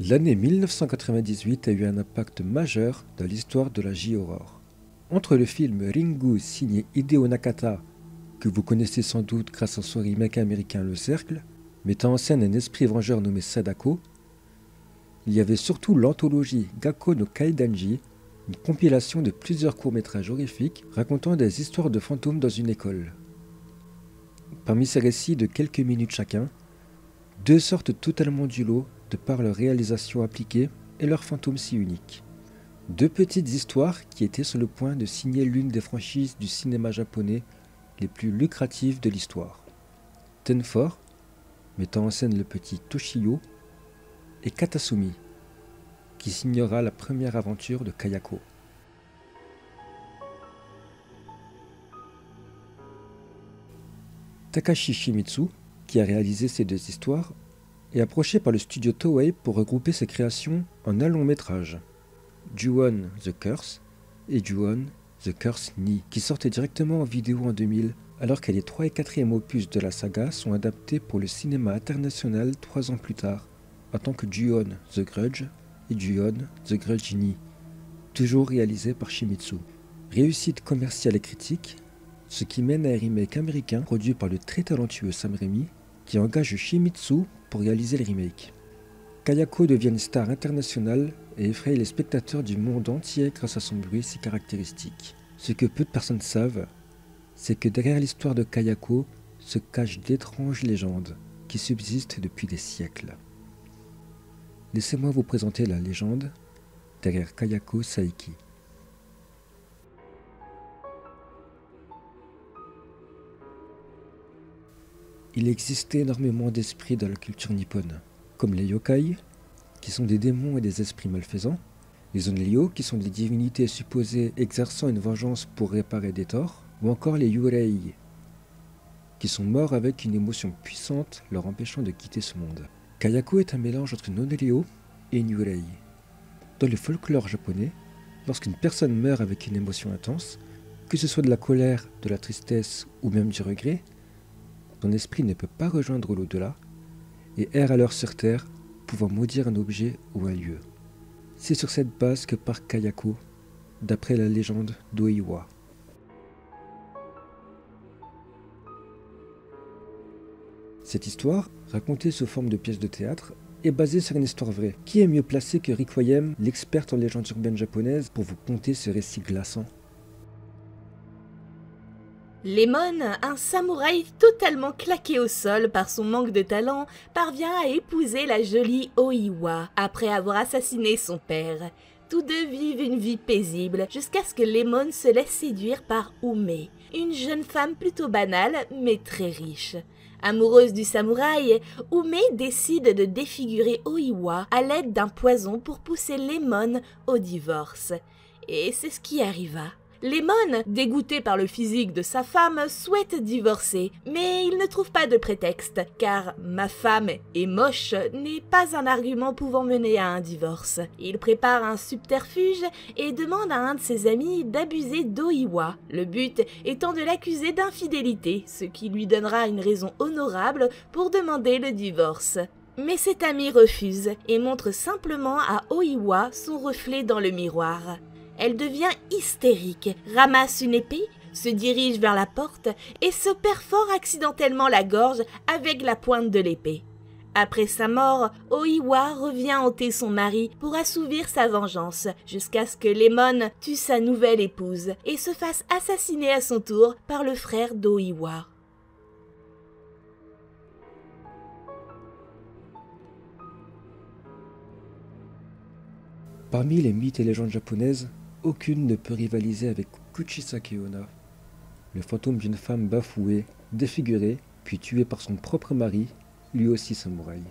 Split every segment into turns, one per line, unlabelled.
L'année 1998 a eu un impact majeur dans l'histoire de la J-Horror. Entre le film Ringu signé Hideo Nakata, que vous connaissez sans doute grâce à son remake américain Le Cercle, mettant en scène un esprit vengeur nommé Sadako, il y avait surtout l'anthologie Gakko no Kaidanji, une compilation de plusieurs courts-métrages horrifiques racontant des histoires de fantômes dans une école. Parmi ces récits de quelques minutes chacun, deux sortent totalement du lot de par leur réalisation appliquée et leurs fantômes si uniques. Deux petites histoires qui étaient sur le point de signer l'une des franchises du cinéma japonais les plus lucratives de l'histoire. Tenfor, mettant en scène le petit Toshio, et Katasumi, qui signera la première aventure de Kayako. Takashi Shimizu, qui a réalisé ces deux histoires, est approché par le studio Toei pour regrouper ses créations en un long métrage, Ju-On The Curse et Ju-On The Curse Ni, qui sortent directement en vidéo en 2000, alors que les 3 et 4e opus de la saga sont adaptés pour le cinéma international 3 ans plus tard, en tant que Ju-On The Grudge et Ju-On The Grudge Ni, toujours réalisé par Shimizu. Réussite commerciale et critique, ce qui mène à un remake américain produit par le très talentueux Sam Raimi, qui engage Shimizu pour réaliser le remake. Kayako devient une star internationale et effraie les spectateurs du monde entier grâce à son bruit si caractéristique. Ce que peu de personnes savent, c'est que derrière l'histoire de Kayako se cachent d'étranges légendes qui subsistent depuis des siècles. Laissez-moi vous présenter la légende derrière Kayako Saiki. Il existe énormément d'esprits dans la culture nippone, comme les yokai, qui sont des démons et des esprits malfaisants, les onryo, qui sont des divinités supposées exerçant une vengeance pour réparer des torts, ou encore les yurei, qui sont morts avec une émotion puissante leur empêchant de quitter ce monde. Kayako est un mélange entre une onryo et une yurei. Dans le folklore japonais, lorsqu'une personne meurt avec une émotion intense, que ce soit de la colère, de la tristesse ou même du regret, son esprit ne peut pas rejoindre l'au-delà et erre alors sur terre, pouvant maudire un objet ou un lieu. C'est sur cette base que part Kayako, d'après la légende d'Oiwa. Cette histoire, racontée sous forme de pièce de théâtre, est basée sur une histoire vraie. Qui est mieux placé que Requiem, l'experte en légendes urbaines japonaises, pour vous conter ce récit glaçant?
Lemon, un samouraï totalement claqué au sol par son manque de talent, parvient à épouser la jolie Oiwa après avoir assassiné son père. Tous deux vivent une vie paisible jusqu'à ce que Lemon se laisse séduire par Ume, une jeune femme plutôt banale mais très riche. Amoureuse du samouraï, Ume décide de défigurer Oiwa à l'aide d'un poison pour pousser Lemon au divorce. Et c'est ce qui arriva. Lemon, dégoûté par le physique de sa femme, souhaite divorcer, mais il ne trouve pas de prétexte, car « ma femme est moche » n'est pas un argument pouvant mener à un divorce. Il prépare un subterfuge et demande à un de ses amis d'abuser d'Oiwa, le but étant de l'accuser d'infidélité, ce qui lui donnera une raison honorable pour demander le divorce. Mais cet ami refuse et montre simplement à Oiwa son reflet dans le miroir. Elle devient hystérique, ramasse une épée, se dirige vers la porte et se perfore accidentellement la gorge avec la pointe de l'épée. Après sa mort, Oiwa revient hanter son mari pour assouvir sa vengeance, jusqu'à ce que Lemon tue sa nouvelle épouse et se fasse assassiner à son tour par le frère d'Oiwa.
Parmi les mythes et légendes japonaises, aucune ne peut rivaliser avec Kuchisake Onna, le fantôme d'une femme bafouée, défigurée, puis tuée par son propre mari, lui aussi samouraï.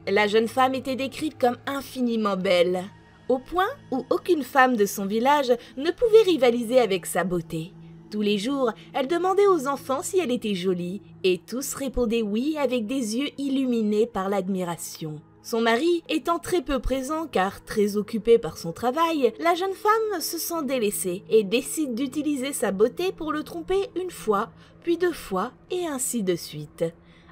La jeune femme était décrite comme infiniment belle, au point où aucune femme de son village ne pouvait rivaliser avec sa beauté. Tous les jours, elle demandait aux enfants si elle était jolie, et tous répondaient oui avec des yeux illuminés par l'admiration. Son mari étant très peu présent car très occupé par son travail, la jeune femme se sent délaissée et décide d'utiliser sa beauté pour le tromper une fois, puis 2 fois et ainsi de suite.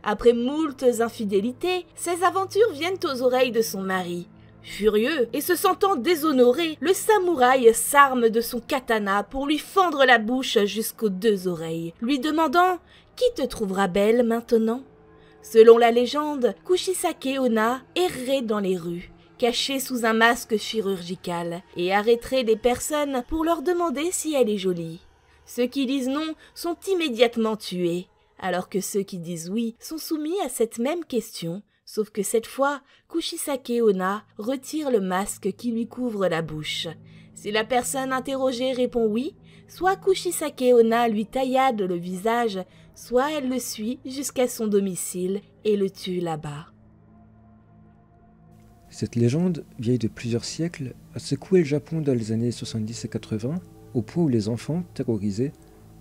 Après moultes infidélités, ses aventures viennent aux oreilles de son mari. Furieux et se sentant déshonoré, le samouraï s'arme de son katana pour lui fendre la bouche jusqu'aux 2 oreilles, lui demandant « Qui te trouvera belle maintenant ?» Selon la légende, Kushisake Onna errait dans les rues, caché sous un masque chirurgical, et arrêterait des personnes pour leur demander si elle est jolie. Ceux qui disent non sont immédiatement tués, alors que ceux qui disent oui sont soumis à cette même question, sauf que cette fois, Kushisake Onna retire le masque qui lui couvre la bouche. Si la personne interrogée répond oui, soit Kushisake Onna lui taillade le visage, soit elle le suit jusqu'à son domicile et le tue là-bas.
Cette légende, vieille de plusieurs siècles, a secoué le Japon dans les années 70 et 80, au point où les enfants, terrorisés,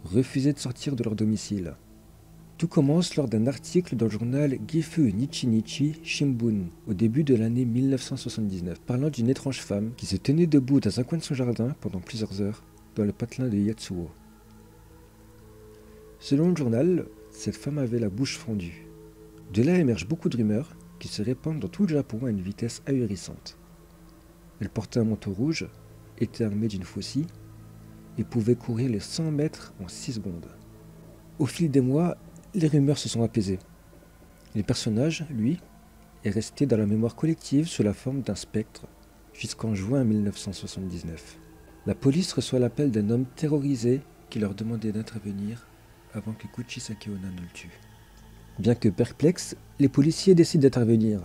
refusaient de sortir de leur domicile. Tout commence lors d'un article dans le journal Gifu Nichi Shimbun au début de l'année 1979, parlant d'une étrange femme qui se tenait debout dans un coin de son jardin pendant plusieurs heures dans le patelin de Yatsuo. Selon le journal, cette femme avait la bouche fendue. De là émergent beaucoup de rumeurs qui se répandent dans tout le Japon à une vitesse ahurissante. Elle portait un manteau rouge, était armée d'une faucille et pouvait courir les 100 mètres en 6 secondes. Au fil des mois, les rumeurs se sont apaisées. Le personnage, lui, est resté dans la mémoire collective sous la forme d'un spectre jusqu'en juin 1979. La police reçoit l'appel d'un homme terrorisé qui leur demandait d'intervenir avant que Kushisake Onna ne le tue. Bien que perplexes, les policiers décident d'intervenir.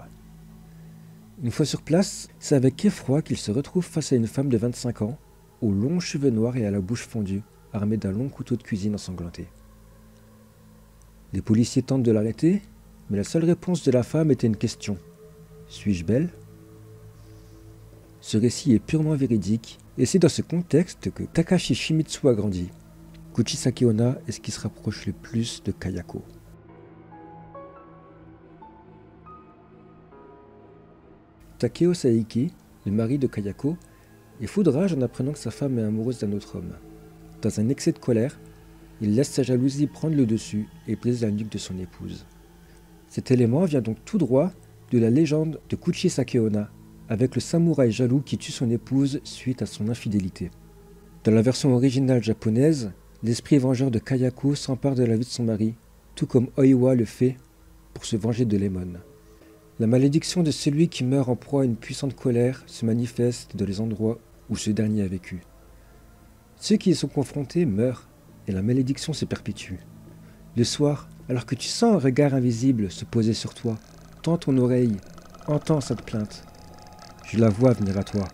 Une fois sur place, c'est avec effroi qu'ils se retrouvent face à une femme de 25 ans, aux longs cheveux noirs et à la bouche fendue, armée d'un long couteau de cuisine ensanglanté. Les policiers tentent de l'arrêter, mais la seule réponse de la femme était une question. « Suis-je belle ?» Ce récit est purement véridique, et c'est dans ce contexte que Takashi Shimizu a grandi. Kushisake Onna est ce qui se rapproche le plus de Kayako. Takeo Saeki, le mari de Kayako, est fou de rage en apprenant que sa femme est amoureuse d'un autre homme. Dans un excès de colère, il laisse sa jalousie prendre le dessus et brise la nuque de son épouse. Cet élément vient donc tout droit de la légende de Kushisake Onna, avec le samouraï jaloux qui tue son épouse suite à son infidélité. Dans la version originale japonaise, l'esprit vengeur de Kayako s'empare de la vie de son mari, tout comme Oiwa le fait pour se venger de Lemon. La malédiction de celui qui meurt en proie à une puissante colère se manifeste dans les endroits où ce dernier a vécu. Ceux qui y sont confrontés meurent et la malédiction se perpétue. Le soir, alors que tu sens un regard invisible se poser sur toi, tends ton oreille, entends cette plainte. Je la vois venir à toi.